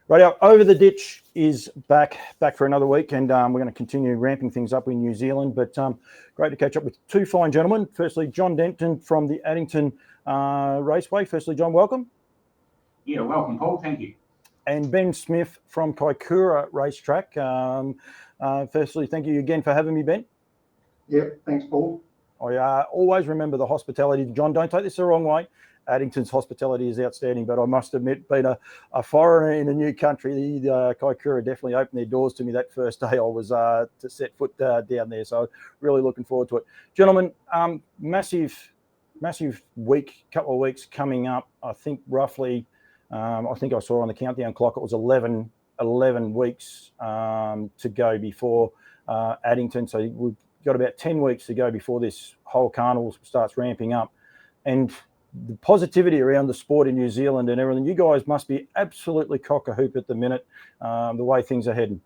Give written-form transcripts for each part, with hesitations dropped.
Right, Over the Ditch is back for another week, and we're going to continue ramping things up in New Zealand. But great to catch up with two fine gentlemen. Firstly, John Denton from the Addington Raceway. Firstly, John, welcome. Yeah, welcome, Paul. Thank you. And Ben Smith from Kaikoura Racetrack. Firstly, thank you again for having me, Ben. Yep, thanks, Paul. I always remember the hospitality. John, don't take this the wrong way. Addington's hospitality is outstanding, but I must admit, being a foreigner in a new country, the Kaikoura definitely opened their doors to me that first day I was to set foot down there. So really looking forward to it. Gentlemen, massive week, couple of weeks coming up. I think roughly, I think I saw on the countdown clock, it was 11 weeks to go before Addington. So we've got about 10 weeks to go before this whole carnival starts ramping up. And the positivity around the sport in New Zealand and everything, you guys must be absolutely cock-a-hoop at the minute, the way things are heading.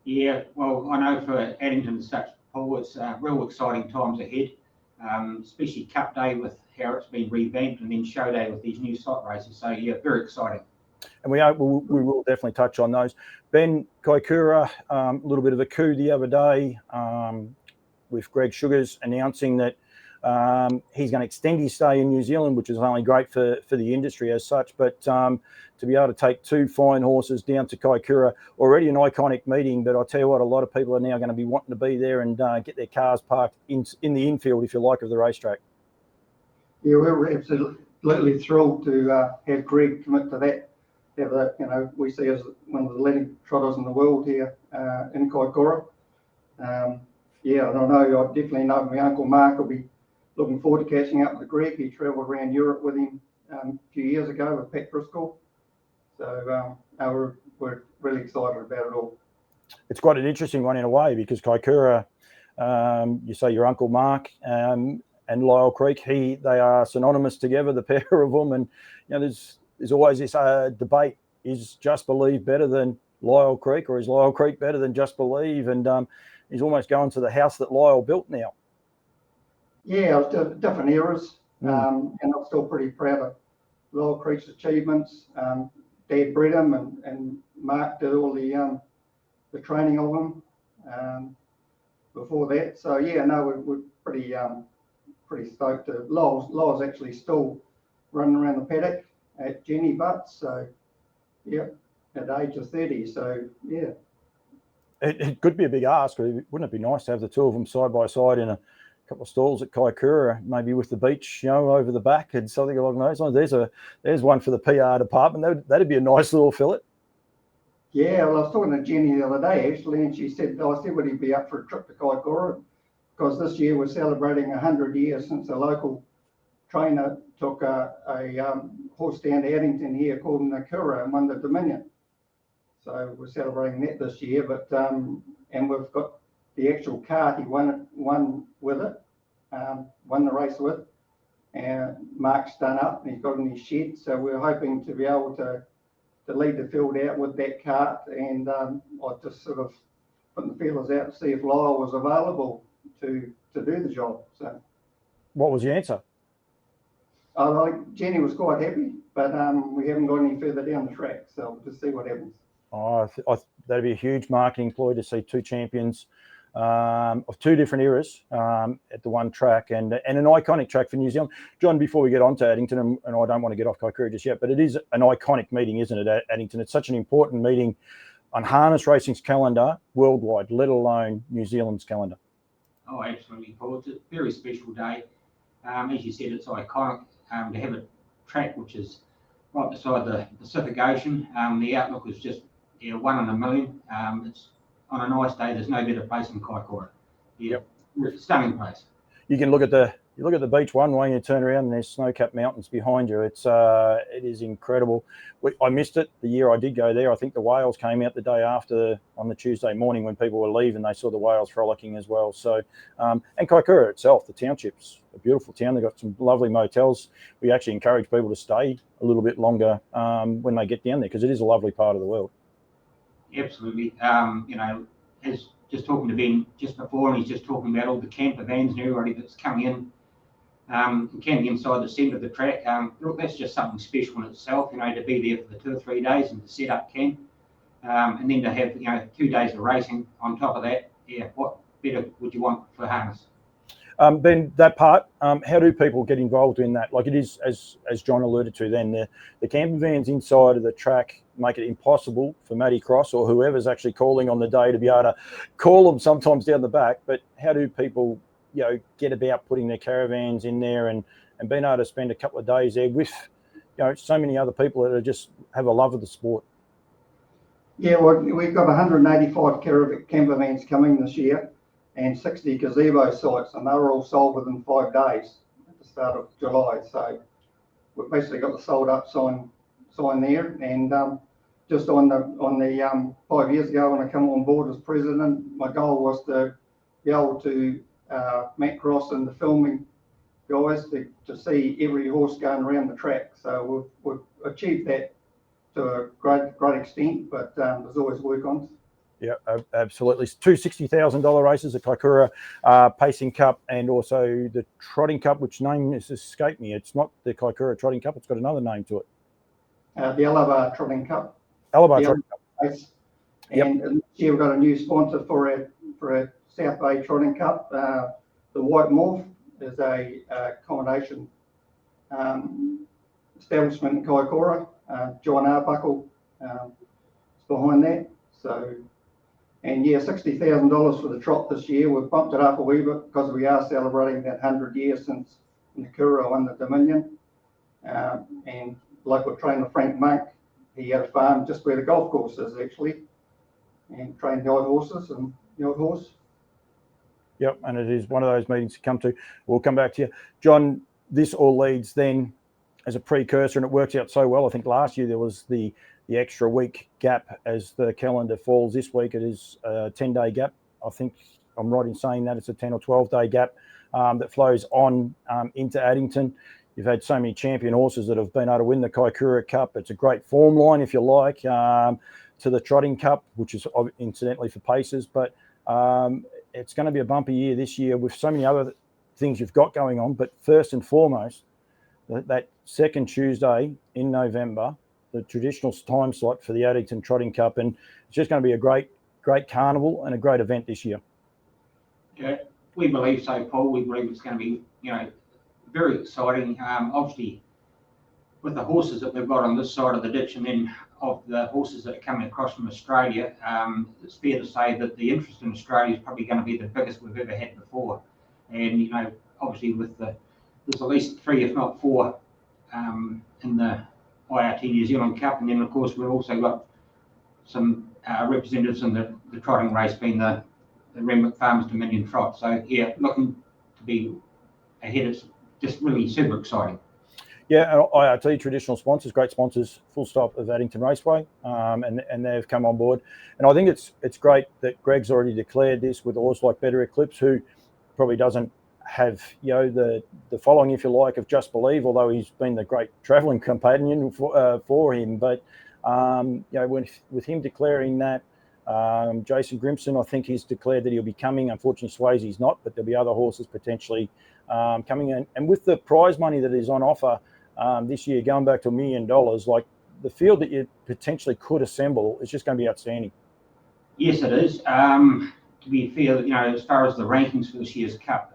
Yeah, well, I know for Addington and such, Paul, it's real exciting times ahead, especially Cup Day with how it's been revamped, and then Show Day with these new site races. So, yeah, very exciting. And we will definitely touch on those. Ben, Kaikoura, a little bit of a coup the other day with Greg Sugars announcing that he's going to extend his stay in New Zealand, which is only great for the industry as such. But to be able to take two fine horses down to Kaikoura, already an iconic meeting. But I tell you what, a lot of people are now going to be wanting to be there and get their cars parked in the infield, if you like, of the racetrack. Yeah, we're absolutely thrilled to have Greg commit to that. Have that, we see as one of the leading trotters in the world here in Kaikoura. Yeah, I don't know. I definitely know my uncle Mark will be looking forward to catching up with Greg. He travelled around Europe with him a few years ago with Pat Driscoll. So we're really excited about it all. It's quite an interesting one in a way, because Kaikoura, you say your uncle Mark and Lyle Creek, they are synonymous together, the pair of them. And there's always this debate: is Just Believe better than Lyle Creek, or is Lyle Creek better than Just Believe? And he's almost going to the house that Lyle built now. Yeah, it was different eras, and I'm still pretty proud of Lyle Creek's achievements. Dad bred him, and Mark did all the training of him before that. So yeah, no, we're pretty stoked. Lyle's actually still running around the paddock at Jenny Butts. So yeah, at the age of 30. So yeah, it could be a big ask. Wouldn't it be nice to have the two of them side by side in a couple of stalls at Kaikoura, maybe with the beach, over the back and something along those lines? There's one for the PR department. That'd be a nice little fillet. Yeah, well, I was talking to Jenny the other day actually, and she said, I said, would he be up for a trip to Kaikoura? Because this year we're celebrating 100 years since a local trainer took a horse down to Addington here called Kiakoura and won the Dominion. So we're celebrating that this year, but and we've got the actual cart he won with it, won the race with, and Mark's done up and he's got it in his shed. So we're hoping to be able to lead the field out with that cart, and I just sort of putting the feelers out to see if Lyle was available to do the job. So, what was the answer? Jenny was quite happy, but we haven't got any further down the track, so we'll just see what happens. That'd be a huge marketing ploy to see two champions of two different eras at the one track, and an iconic track for New Zealand. John, before we get on to Addington, and I don't want to get off Kaikoura just yet, but it is an iconic meeting, isn't it, at Addington? It's such an important meeting on harness racing's calendar worldwide, let alone New Zealand's calendar. Oh, absolutely, Paul. It's a very special day. As you said, it's iconic to have a track which is right beside the Pacific Ocean. The outlook is just one in a million. It's on a nice day. There's no better place than Kaikoura. Yeah, yep. Stunning place. You can look at the beach one way, and you turn around and there's snow-capped mountains behind you. It is incredible. I missed it the year I did go there. I think the whales came out the day after, on the Tuesday morning when people were leaving. They saw the whales frolicking as well. So, and Kaikoura itself, the township's a beautiful town. They've got some lovely motels. We actually encourage people to stay a little bit longer when they get down there, because it is a lovely part of the world. Absolutely. As just talking to Ben just before, and he's just talking about all the camper vans and everybody that's coming in It can be inside the centre of the track. Look, that's just something special in itself, to be there for the 2 or 3 days and to set up camp. And then to have, 2 days of racing on top of that. Yeah, what better would you want for harness? Ben, that part, how do people get involved in that? Like it is, as John alluded to then, the camper vans inside of the track make it impossible for Matty Cross or whoever's actually calling on the day to be able to call them sometimes down the back. But how do people, get about putting their caravans in there and being able to spend a couple of days there with, so many other people that are just have a love of the sport? Yeah, well, we've got 185 camper vans coming this year, and 60 gazebo sites, and they were all sold within 5 days at the start of July. So we've basically got the sold up sign there. And just on the 5 years ago when I came on board as president, my goal was to be able to Matt Cross and the filming guys to see every horse going around the track. So we've achieved that to a great extent, but there's always work on it. Yeah, absolutely. 2 $60,000 races, the Kaikoura Pacing Cup and also the Trotting Cup, which name has escaped me. It's not the Kaikoura Trotting Cup, it's got another name to it. The Alabar Trotting Cup. Alabar Trotting Cup. Race. And this year we've got a new sponsor for a South Bay Trotting Cup. The White Morph is a accommodation establishment in Kaikoura. John Arbuckle is behind that. So, and yeah, $60,000 for the trot this year. We've bumped it up a wee bit because we are celebrating that 100 years since Kiakoura won the Dominion. And local trainer Frank Monk, he had a farm just where the golf course is actually, and trained the old horses and the old horse. Yep, and it is one of those meetings to come to. We'll come back to you. John, this all leads then as a precursor, and it works out so well. I think last year there was the extra week gap as the calendar falls. This week it is a 10-day gap. I think I'm right in saying that it's a 10 or 12-day gap that flows on into Addington. You've had so many champion horses that have been able to win the Kaikoura Cup. It's a great form line, if you like, to the Trotting Cup, which is incidentally for paces. But it's going to be a bumpy year this year with so many other things you've got going on. But first and foremost, that second Tuesday in November, the traditional time slot for the Addington Trotting Cup, and it's just going to be a great carnival and a great event this year. Yeah, we believe so, Paul. We believe it's going to be, very exciting. Obviously, with the horses that we've got on this side of the ditch, and then of the horses that are coming across from Australia, it's fair to say that the interest in Australia is probably going to be the biggest we've ever had before. And obviously there's at least 3, if not 4, in the IRT New Zealand Cup, and then of course we've also got some representatives in the trotting race, being the Renwick Farmers Dominion Trot. So yeah, looking to be ahead. It's just really super exciting. Yeah, IRT, traditional sponsors, great sponsors, full stop, of Addington Raceway, and they've come on board. And I think it's great that Greg's already declared this with a horse like Better Eclipse, who probably doesn't have the following, if you like, of Just Believe, although he's been the great travelling companion for him. But with him declaring that, Jason Grimson, I think he's declared that he'll be coming. Unfortunately, Swayze's not, but there'll be other horses potentially coming in. And with the prize money that is on offer this year, going back to $1 million, like the field that you potentially could assemble is just going to be outstanding. Yes, it is. To be fair, as far as the rankings for this year's Cup,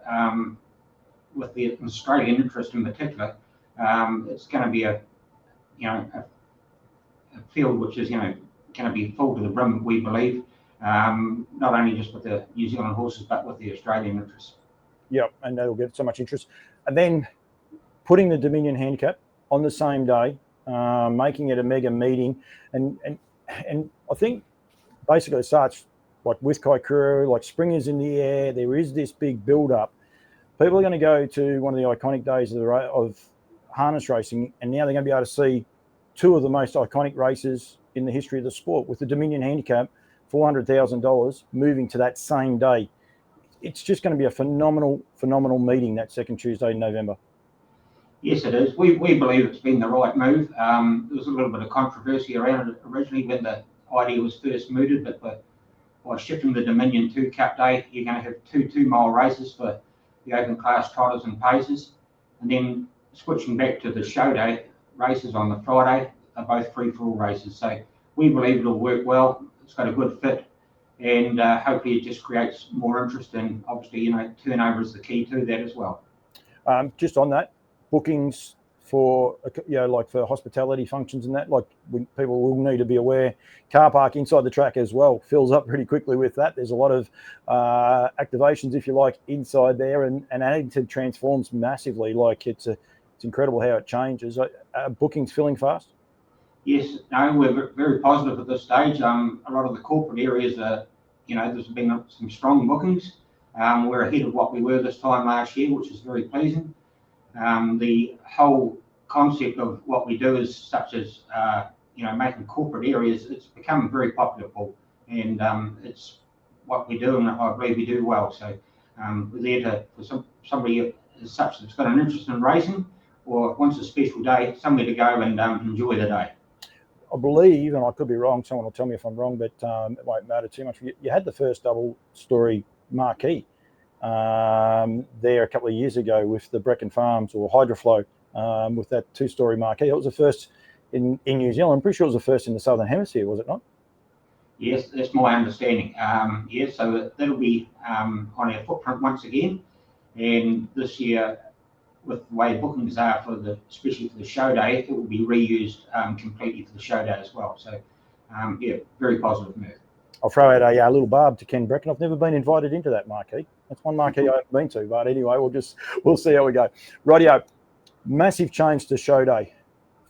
with the Australian interest in particular, it's going to be a field which is, going to be full to the brim, we believe, not only just with the New Zealand horses, but with the Australian interest. Yeah, and that'll get so much interest. And then putting the Dominion Handicap on the same day, making it a mega meeting, and I think basically it starts like with Kaikoura, like spring is in the air. There is this big build-up. People are going to go to one of the iconic days of harness racing, and now they're going to be able to see 2 of the most iconic races in the history of the sport, with the Dominion Handicap, $400,000, moving to that same day. It's just going to be a phenomenal meeting that second Tuesday in November. Yes, it is. We believe it's been the right move. There was a little bit of controversy around it originally when the idea was first mooted, but by shifting the Dominion 2 Cup Day, you're going to have 2 2-mile races for the open class trotters and pacers. And then switching back to the show day races on the Friday are both free-for-all races. So we believe it'll work well. It's got a good fit, and hopefully it just creates more interest, and obviously, you know, turnover is the key to that as well. Just on that, bookings for, you know, like for hospitality functions and that, like people will need to be aware, car park inside the track as well fills up pretty quickly with that. There's a lot of activations, if you like, inside there, and Addington transforms massively. Like it's incredible how it changes. Bookings filling fast? Yes, no, we're very positive at this stage. A lot of the corporate areas are, you know, there's been some strong bookings. We're ahead of what we were this time last year, which is very pleasing. The whole concept of what we do is such as, you know, making corporate areas, it's become very popular, Paul, and it's what we do, and I believe we do well. So we're there for somebody as such that's got an interest in racing or wants a special day, somewhere to go and enjoy the day. I believe, and I could be wrong, someone will tell me if I'm wrong, but it won't matter too much. You had the first double-story marquee there a couple of years ago with the Brecon Farms or Hydroflow with that two-story marquee. It was the first in New Zealand. I'm pretty sure it was the first in the Southern Hemisphere, was it not? Yes, that's my understanding. Yes, so that'll be on our footprint once again. And this year, with the way bookings are especially for the show day, it will be reused completely for the show day as well. So, yeah, very positive move. I'll throw out a little barb to Ken Brecken. I've never been invited into that marquee. That's one marquee I haven't been to, but anyway, we'll see how we go. Rightio, massive change to show day.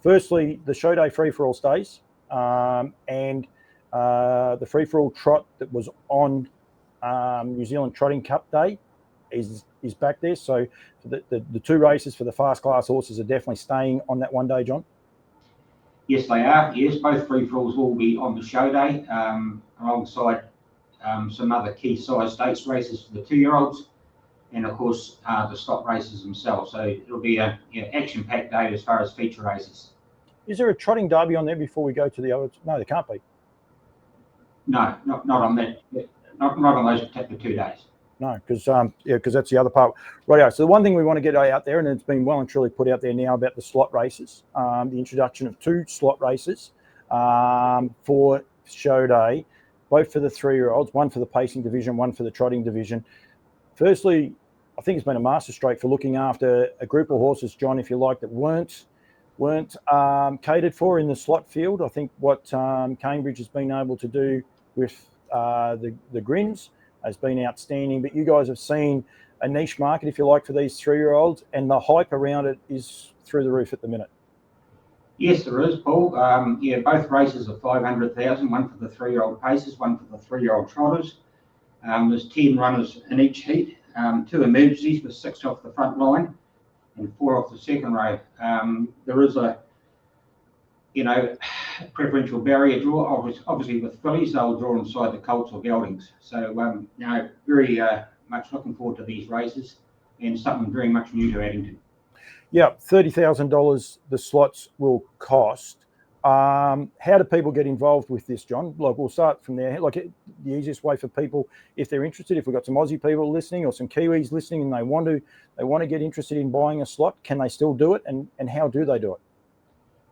Firstly, the show day free-for-all stays, and the free-for-all trot that was on New Zealand Trotting Cup Day is back there. So the two races for the fast class horses are definitely staying on that one day, John. Yes, they are. Yes, both free-for-alls will be on the show day, alongside some other key size stakes races for the 2-year-olds, and of course the stock races themselves. So it'll be a action-packed day as far as feature races. Is there a trotting derby on there before we go to the other? No, there can't be. No, not on that. Not on those particular 2 days. No, because that's the other part. Right. So the one thing we want to get out there, and it's been well and truly put out there now about the slot races, the introduction of 2 slot races for show day, both for the 3-year-olds, one for the pacing division, one for the trotting division. Firstly, I think it's been a masterstroke for looking after a group of horses, John, if you like, that weren't catered for in the slot field. I think what Cambridge has been able to do with the Grins has been outstanding, but you guys have seen a niche market, if you like, for these 3-year-olds, and the hype around it is through the roof at the minute. Yes, there is, Paul. Yeah, both races are 500,000, one for the 3-year-old paces, one for the 3-year-old trotters. There's 10 runners in each heat, 2 emergencies with 6 off the front line and 4 off the second row. There is a preferential barrier draw. Obviously with fillies, they'll draw inside the colts or geldings. So, very much looking forward to these races, and something very much new to Addington. Yeah, $30,000 the slots will cost. How do people get involved with this, John? Like, we'll start from there. Like, the easiest way for people, if they're interested, if we've got some Aussie people listening or some Kiwis listening, and they want to get interested in buying a slot, can they still do it? And how do they do it?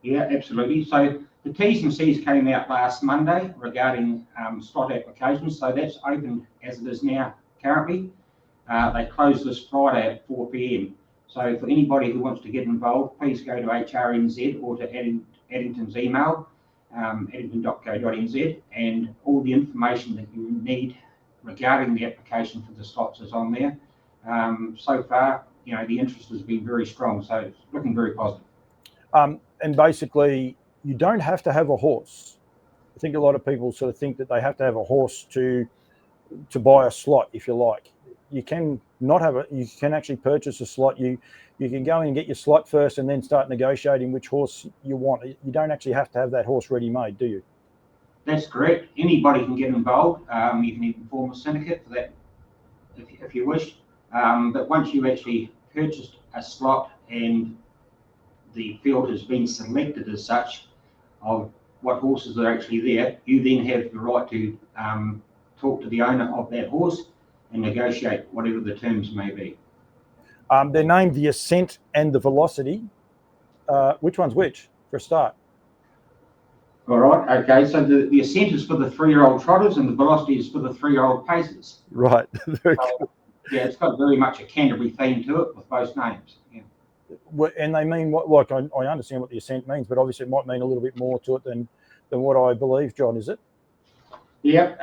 Yeah, absolutely. So the T's and C's came out last Monday regarding slot applications. So that's open as it is now currently. They close this Friday at 4 p.m. So for anybody who wants to get involved, please go to HRNZ or to Addington's email, addington.co.nz, and all the information that you need regarding the application for the slots is on there. So far, the interest has been very strong, so it's looking very positive. And basically, you don't have to have a horse. I think a lot of people sort of think that they have to have a horse to buy a slot, if you like. You can not have it. You can actually purchase a slot. You can go in and get your slot first, and then start negotiating which horse you want. You don't actually have to have that horse ready-made, do you? That's correct. Anybody can get involved. You can even form a syndicate for that, if you wish. But once you actually purchased a slot and the field has been selected as such of what horses are actually there, you then have the right to talk to the owner of that horse and negotiate whatever the terms may be. They're named the Ascent and the Velocity. Which one's which for a start? All right, okay, so the Ascent is for the 3-year-old trotters and the Velocity is for the 3-year-old pacers. Right. Yeah, it's got very much a Canterbury theme to it with both names. Yeah. And they mean what? Like I understand what the Ascent means, but obviously it might mean a little bit more to it than what I believe, John. Is it? Yeah.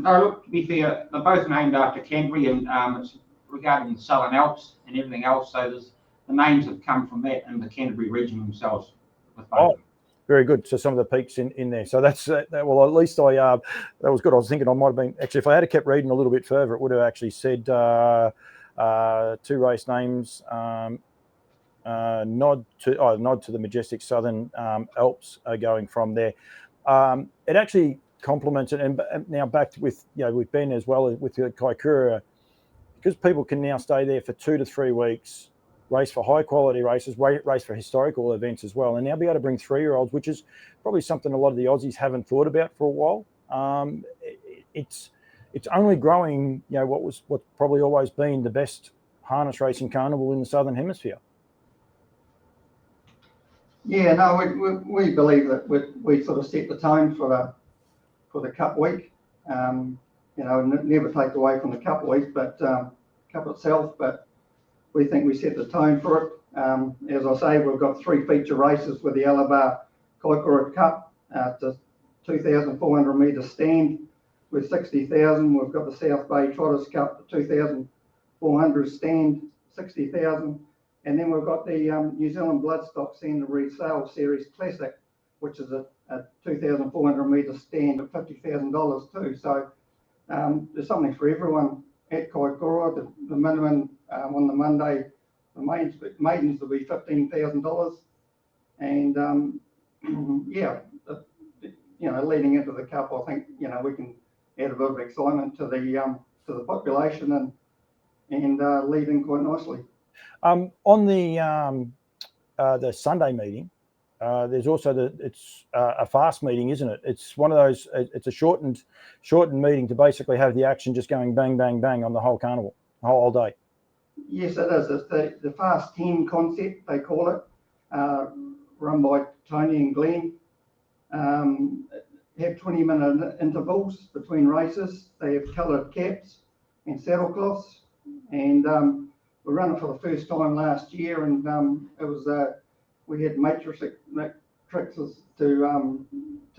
No, look, to be fair, they're both named after Canterbury, and it's regarding the Southern Alps and everything else. So the names have come from that and the Canterbury region themselves with both. Oh, very good. So some of the peaks in there. So that's that. Well, at least that was good. I was thinking I might have been actually, if I had kept reading a little bit further, it would have actually said 2 race names. Nod to the majestic Southern Alps going from there. It actually complements it, and now back with with Ben as well with the Kaikoura, because people can now stay there for 2 to 3 weeks, race for high quality races, race for historical events as well, and now be able to bring 3-year-olds, which is probably something a lot of the Aussies haven't thought about for a while. It's only growing, what's probably always been the best harness racing carnival in the Southern Hemisphere. Yeah, no, we believe that we sort of set the tone for the Cup week. Never take away from the Cup week, but Cup itself. But we think we set the tone for it. As I say, we've got 3 feature races with the Alabar Kaikoura Cup, the 2,400 metre stand with 60,000. We've got the South Bay Trotters Cup, the 2,400 stand, 60,000. And then we've got the New Zealand Bloodstock Sand and Resale Series Classic, which is a 2,400 metre stand at $50,000 too. So there's something for everyone at Kaikoura. The minimum on the Monday, the maidens will be $15,000, and leading into the Cup, I think we can add a bit of excitement to the population and lead in quite nicely. On the Sunday meeting, there's also it's a fast meeting, isn't it? It's one of those. It's a shortened meeting to basically have the action just going bang bang bang on the whole carnival, the whole day. Yes, it is. It's the Fast 10 concept, they call it, run by Tony and Glenn. Have 20-minute intervals between races. They have coloured caps and saddlecloths, and we ran it for the first time last year, and it was we had matrices to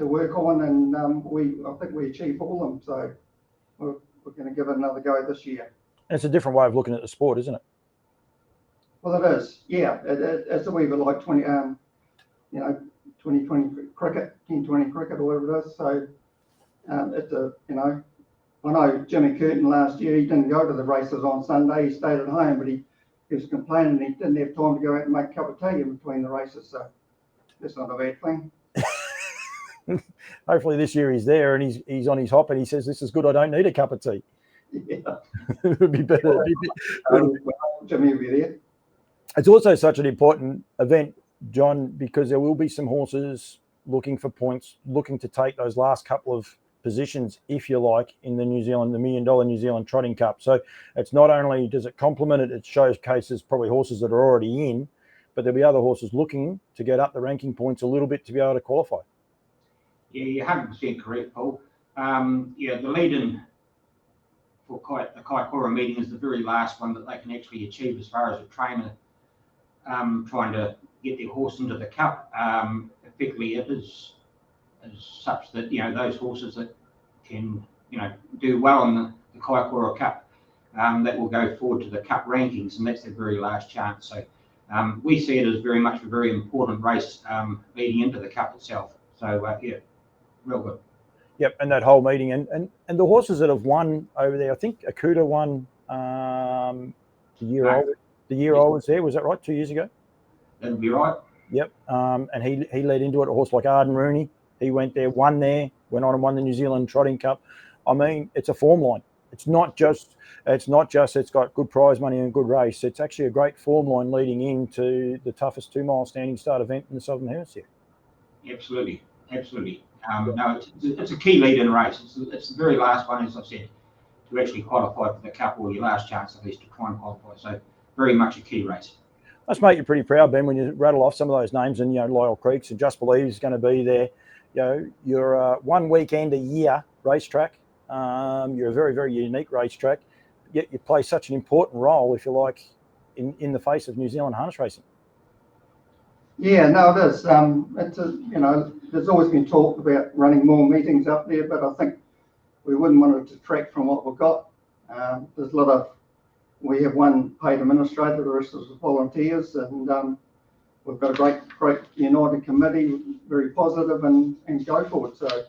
work on, and I think we achieved all of them. So we're going to give it another go this year. It's a different way of looking at the sport, isn't it? Well, it is. Yeah, it's a wee bit like 2020 cricket, 10-20 cricket, or whatever it is. So it's I know Jimmy Curtin last year, he didn't go to the races on Sunday. He stayed at home, but he was complaining he didn't have time to go out and make a cup of tea in between the races. So that's not a bad thing. Hopefully this year he's there and he's on his hop and he says, "This is good. I don't need a cup of tea." Yeah. It would be better. Jimmy will be there. It's also such an important event, John, because there will be some horses looking for points, looking to take those last couple of positions, if you like, in the $1 million New Zealand Trotting Cup. So it's not only does it complement it, it showcases probably horses that are already in, but there'll be other horses looking to get up the ranking points a little bit to be able to qualify. Yeah, you're 100% correct, Paul. The lead-in for the Kaikoura meeting is the very last one that they can actually achieve as far as a trainer trying to get their horse into the Cup. Effectively, it is such that those horses that can do well in the Kiakoura Cup that will go forward to the Cup rankings, and that's their very last chance. So we see it as very much a very important race leading into the Cup itself. So real good. Yep, and that whole meeting and the horses that have won over there, I think Kiakoura won the year I was there. Was that right? 2 years ago? That'd be right. Yep, and he led into it. A horse like Arden Rooney, he went there, won there, went on and won the New Zealand Trotting Cup. I mean, it's a form line. It's not just it's got good prize money and good race. It's actually a great form line leading into the toughest 2-mile standing start event in the Southern Hemisphere. Absolutely. No, it's a key lead-in race. It's the very last one, as I've said, to actually qualify for the Cup, or your last chance at least to try and qualify. So very much a key race. Must make you pretty proud, Ben, when you rattle off some of those names, and Loyal Creeks and Just Believe is going to be there. You're a 1 weekend a year racetrack. You're a very, very unique racetrack, yet you play such an important role, if you like, in the face of New Zealand harness racing. Yeah, no, it is. There's always been talk about running more meetings up there, but I think we wouldn't want to detract from what we've got. We have one paid administrator, the rest is volunteers, and we've got a great united committee, very positive and go forward. So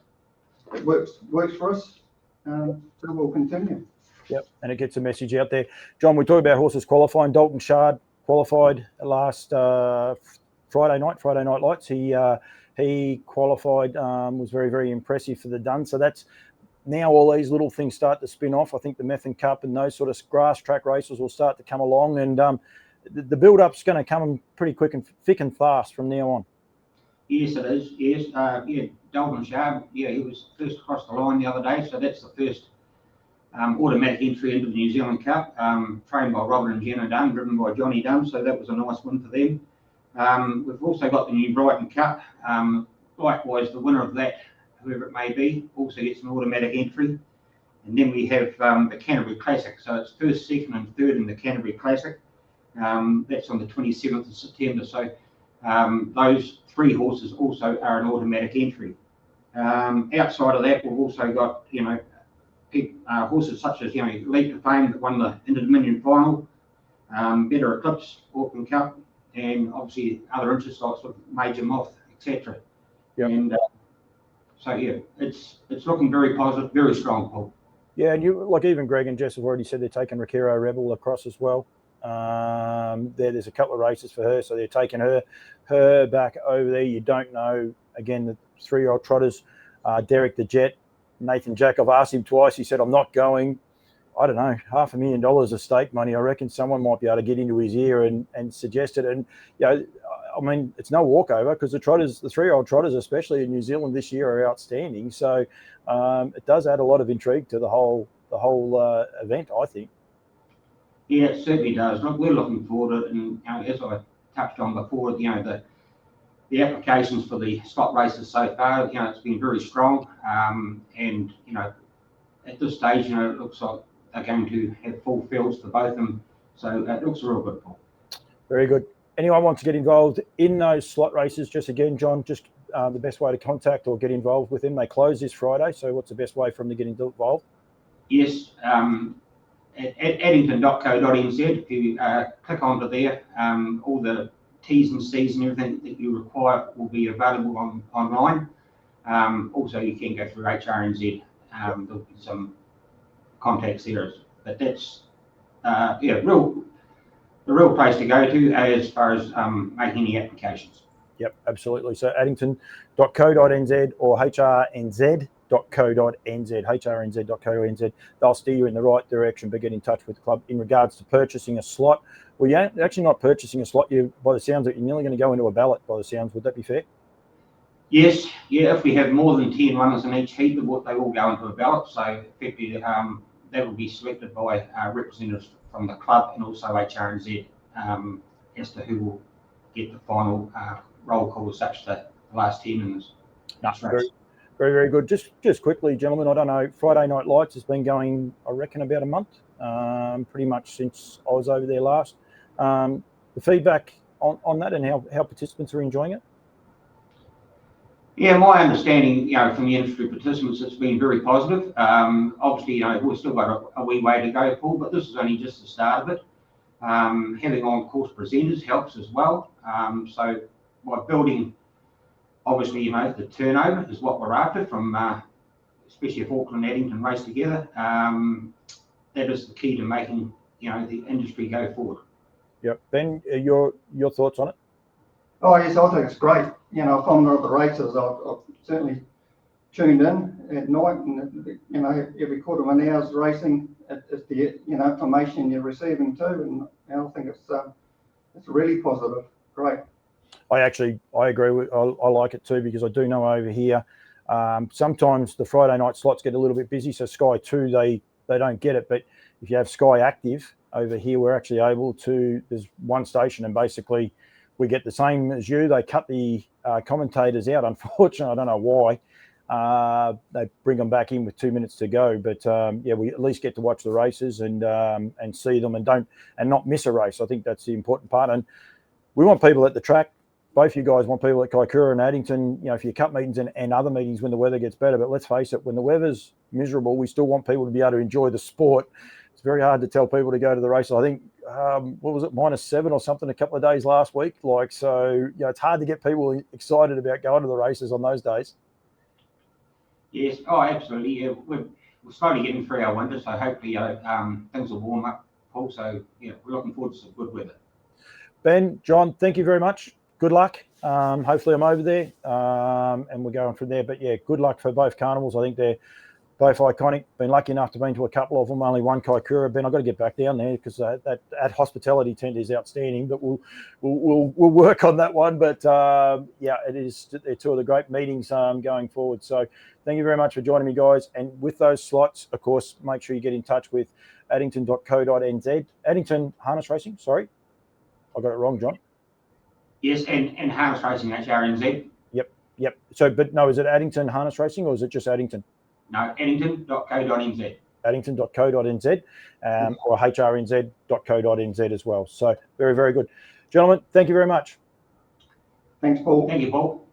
it works for us, so we'll continue. Yep, and it gets a message out there. John, we talk about horses qualifying. Dalton Shard qualified last Friday night lights. He qualified, was very, very impressive for the dun. So that's now all these little things start to spin off. I think the Methven Cup and those sort of grass track races will start to come along, and the build-up's going to come pretty quick and thick and fast from now on. Yes, it is. Yes, Dalton Shard. Yeah, he was first across the line the other day, so that's the first automatic entry into the New Zealand Cup, trained by Robert and Jenna Dunn, driven by Johnny Dunn. So that was a nice win for them. We've also got the New Brighton Cup. Likewise, the winner of that, whoever it may be, also gets an automatic entry. And then we have the Canterbury Classic. So it's first, second and third in the Canterbury Classic. That's on the 27th of September. So those 3 horses also are an automatic entry. Outside of that, we've also got, horses such as, Leap to Fame that won the Dominion final, Better Eclipse, Auckland Cup, and obviously other interest like sort of Major Moth, etc. Yep. And so yeah, it's looking very positive, very strong pull. Yeah, and even Greg and Jess have already said they're taking Rakiro Rebel across as well. There's a couple of races for her, so they're taking her back over there. You don't know, again, the 3-year-old trotters, Derek the Jet, Nathan Jack. I've asked him twice. He said, I'm not going. I don't know, $500,000 of stake money. I reckon someone might be able to get into his ear and suggest it. And, it's no walkover, because the 3-year-old trotters, especially in New Zealand this year, are outstanding. So it does add a lot of intrigue to the whole event, I think. Yeah, it certainly does. Look, we're looking forward to it. And as I touched on before, the applications for the slot races so far, it's been very strong. And, at this stage, it looks like they're going to have full fields for both of them. So it looks a real good pull. Very good. Anyone wants to get involved in those slot races, just again, John, the best way to contact or get involved with them? They close this Friday, so what's the best way for them to get involved? Yes, at addington.co.nz, if you click onto there, all the T's and C's and everything that you require will be available online. Also, you can go through HRNZ. There'll be some contacts there, but that's the real place to go to as far as making any applications. Yep, absolutely. So addington.co.nz or hrnz.co.nz, hrnz.co.nz. They'll steer you in the right direction, but get in touch with the club in regards to purchasing a slot. Well, you're actually not purchasing a slot. By the sounds of it, you're nearly going to go into a ballot, by the sounds. Would that be fair? Yes, yeah. If we have more than 10 runners in each heat, they will go into a ballot. So effectively, that will be selected by representatives from the club and also HRNZ as to who will get the final roll call as such to the last 10 in this race. Very, very, very good. Just quickly, gentlemen, I don't know, Friday Night Lights has been going, I reckon, about a month, pretty much since I was over there last. The feedback on that and how participants are enjoying it? Yeah, my understanding, from the industry participants, it's been very positive. Obviously, we've still got a wee way to go, Paul, but this is only just the start of it. Having on-course presenters helps as well. So by building, obviously, the turnover is what we're after from, especially if Auckland and Addington race together. That is the key to making, the industry go forward. Yep. Ben, your thoughts on it? Oh, yes, I think it's great. If I'm not at the races, I've certainly tuned in at night, and every quarter of an hour's racing is the information you're receiving too, and I think it's really positive. Great. I agree. I like it too, because I do know over here sometimes the Friday night slots get a little bit busy. So Sky 2, they they don't get it. But if you have Sky Active over here, we're actually able to, there's one station and basically we get the same as you. They cut the commentators out, unfortunately. I don't know why. They bring them back in with 2 minutes to go. But yeah, we at least get to watch the races and see them and not miss a race. I think that's the important part. And we want people at the track. Both you guys want people at Kaikoura and Addington, you know, for your cup meetings and other meetings when the weather gets better. But let's face it, when the weather's miserable, we still want people to be able to enjoy the sport. It's very hard to tell people to go to the races. I think, what was it, -7 or something a couple of days last week? Like, so, you know, it's hard to get people excited about going to the races on those days. Yes, oh, absolutely. Yeah, we're slowly getting through our winter, so hopefully things will warm up, Paul. So, yeah, we're looking forward to some good weather. Ben, John, thank you very much. Good luck. Hopefully I'm over there and we're going from there. But yeah, good luck for both carnivals. I think they're both iconic. Been lucky enough to be to a couple of them. Only one Kaikoura. Ben, I've got to get back down there because that hospitality tent is outstanding. But we'll work on that one. But yeah, they're two of the great meetings going forward. So thank you very much for joining me, guys. And with those slots, of course, make sure you get in touch with addington.co.nz. Addington Harness Racing. Sorry, I got it wrong, John. Yes, and Harness Racing, HRNZ. Yep. So, but no, is it Addington Harness Racing or is it just Addington? No, addington.co.nz. Addington.co.nz or hrnz.co.nz as well. So very, very good. Gentlemen, thank you very much. Thanks, Paul. Thank you, Paul.